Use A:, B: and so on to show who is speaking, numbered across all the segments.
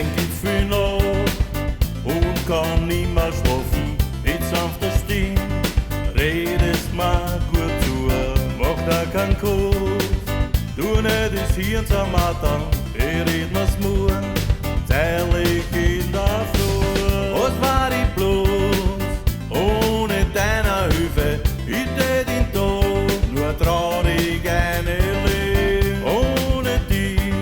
A: denk ich viel nach und kann nimmer schlafen, mit sanfter Stimme redest mir gut zu, mach da keinen Kopf, du nicht das Hirn zermattern, ich red mir's morgen, ehrlich in der Früh. Was war ich bloß ohne deine Hilfe? Ich tät den Tag nur traurig erleben. Ohne dich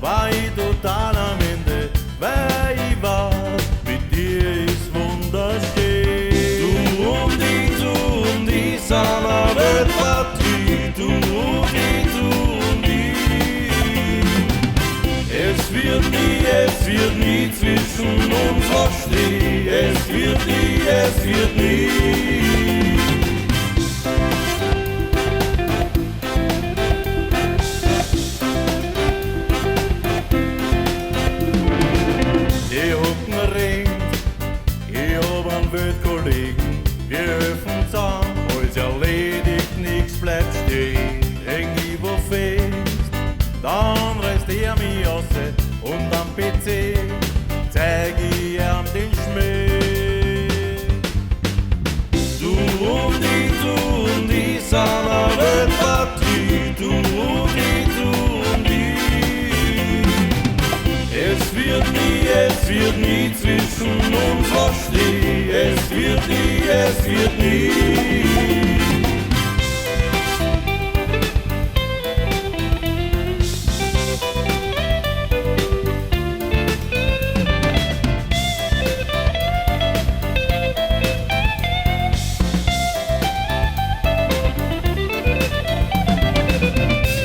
A: war ich total am Ende, weil ich weiß, mit dir ist wunderschön. Du und ich sind eine Weltpartie. Du und ich. Es wird nie zwischen uns verstehen. Es wird nie. Ich hab nen Ring, ich hab einen Weltkollegen, wir helfen zusammen, alles erledigt, nix bleibt stehen. Häng ich wo fest, dann reißt er mich raus und am PC zeig ich ihm den Schmäh. Du und ich sind eine Weltpartie, du und ich. Es wird nie zwischen uns verstehen, es wird nie.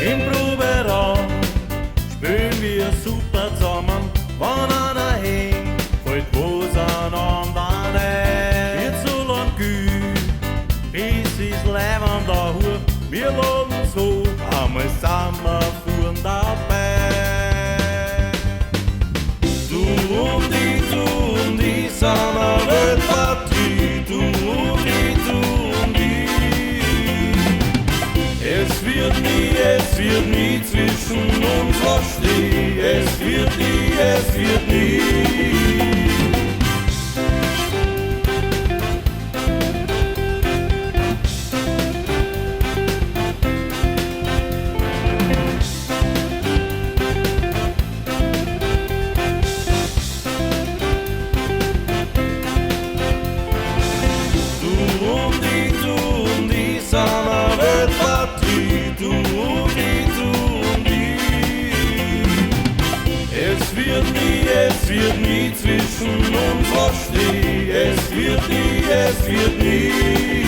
A: Im Proberaum spielen wir super zusammen, wenn einer hängt, fällt was an anderen ein. Wird so lang gut, bis ist leibend der Hut, wir laden's hoch, einmal sind wir vorn dabei. Du und ich sind eine Weltpartie, du und ich. Es wird nie zwischen uns verstehen, es wird nie. Du und ich sind eine Weltpartie, du und ich. Es wird nie zwischen uns verstehen, es wird nie.